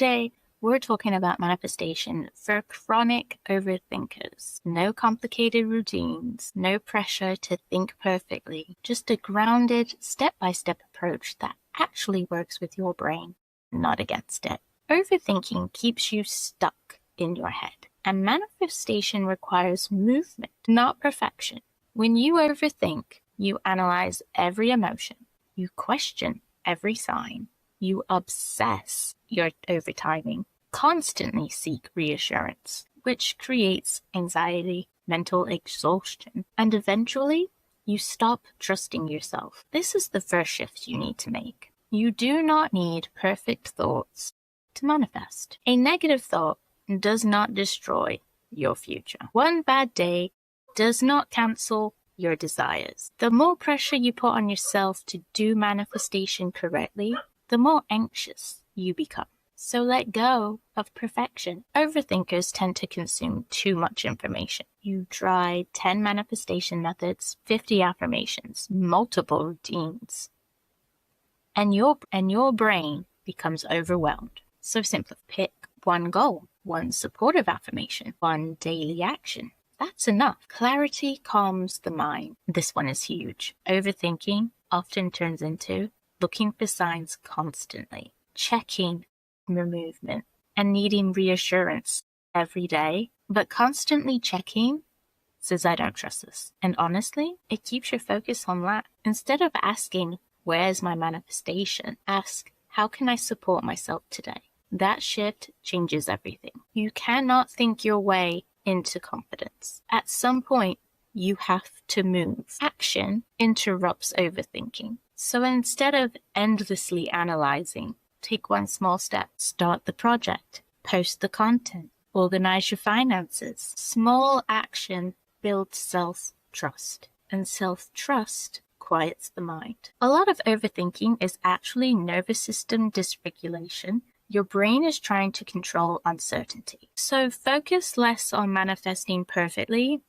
Today, we're talking about manifestation for chronic overthinkers. No complicated routines, no pressure to think perfectly, just a grounded, step-by-step approach that actually works with your brain, not against it. Overthinking keeps you stuck in your head, and manifestation requires movement, not perfection. When you overthink, you analyze every emotion, you question every sign, you obsess your overtiming, constantly seek reassurance, which creates anxiety, mental exhaustion, and eventually you stop trusting yourself. This is the first shift you need to make. You do not need perfect thoughts to manifest. A negative thought does not destroy your future. One bad day does not cancel your desires. The more pressure you put on yourself to do manifestation correctly, the more anxious you become. So let go of perfection. Overthinkers tend to consume too much information. You try 10 manifestation methods, 50 affirmations, multiple routines, and your brain becomes overwhelmed. So simply pick one goal, one supportive affirmation, one daily action. That's enough. Clarity calms the mind. This one is huge. Overthinking often turns into looking for signs constantly, checking your movement, and needing reassurance every day. But constantly checking says, I don't trust this. And honestly, it keeps your focus on lack. Instead of asking, where's my manifestation? Ask, how can I support myself today? That shift changes everything. You cannot think your way into confidence. At some point, you have to move. Action interrupts overthinking. So instead of endlessly analyzing, take one small step. Start the project. Post the content. Organize your finances. Small action builds self-trust. And self-trust quiets the mind. A lot of overthinking is actually nervous system dysregulation. Your brain is trying to control uncertainty. So focus less on manifesting perfectly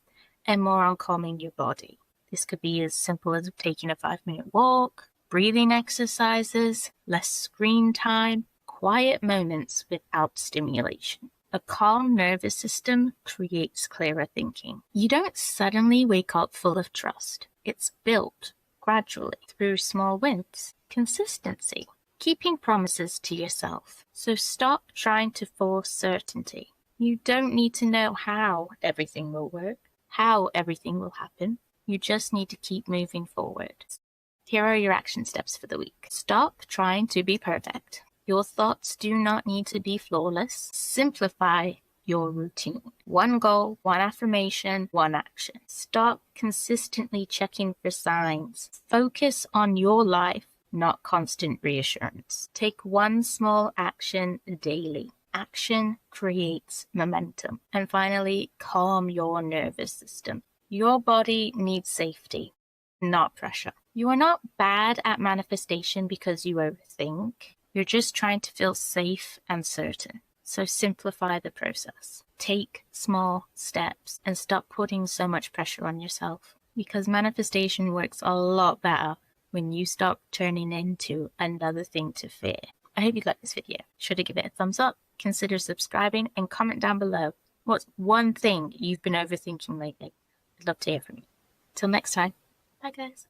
and more on calming your body. This could be as simple as taking a 5-minute walk, breathing exercises, less screen time, quiet moments without stimulation. A calm nervous system creates clearer thinking. You don't suddenly wake up full of trust. It's built gradually through small wins, consistency, keeping promises to yourself. So stop trying to force certainty. You don't need to know how everything will work, how everything will happen. You just need to keep moving forward. Here are your action steps for the week. Stop trying to be perfect. Your thoughts do not need to be flawless. Simplify your routine. One goal, one affirmation, one action. Stop consistently checking for signs. Focus on your life, not constant reassurance. Take one small action daily. Action creates momentum. And finally, calm your nervous system. Your body needs safety, not pressure. You are not bad at manifestation because you overthink. You're just trying to feel safe and certain. So simplify the process. Take small steps and stop putting so much pressure on yourself, because manifestation works a lot better when you stop turning into another thing to fear. I hope you liked this video. Should I give it a thumbs up? Consider subscribing and comment down below what's one thing you've been overthinking lately. I'd love to hear from you. Till next time. Bye guys.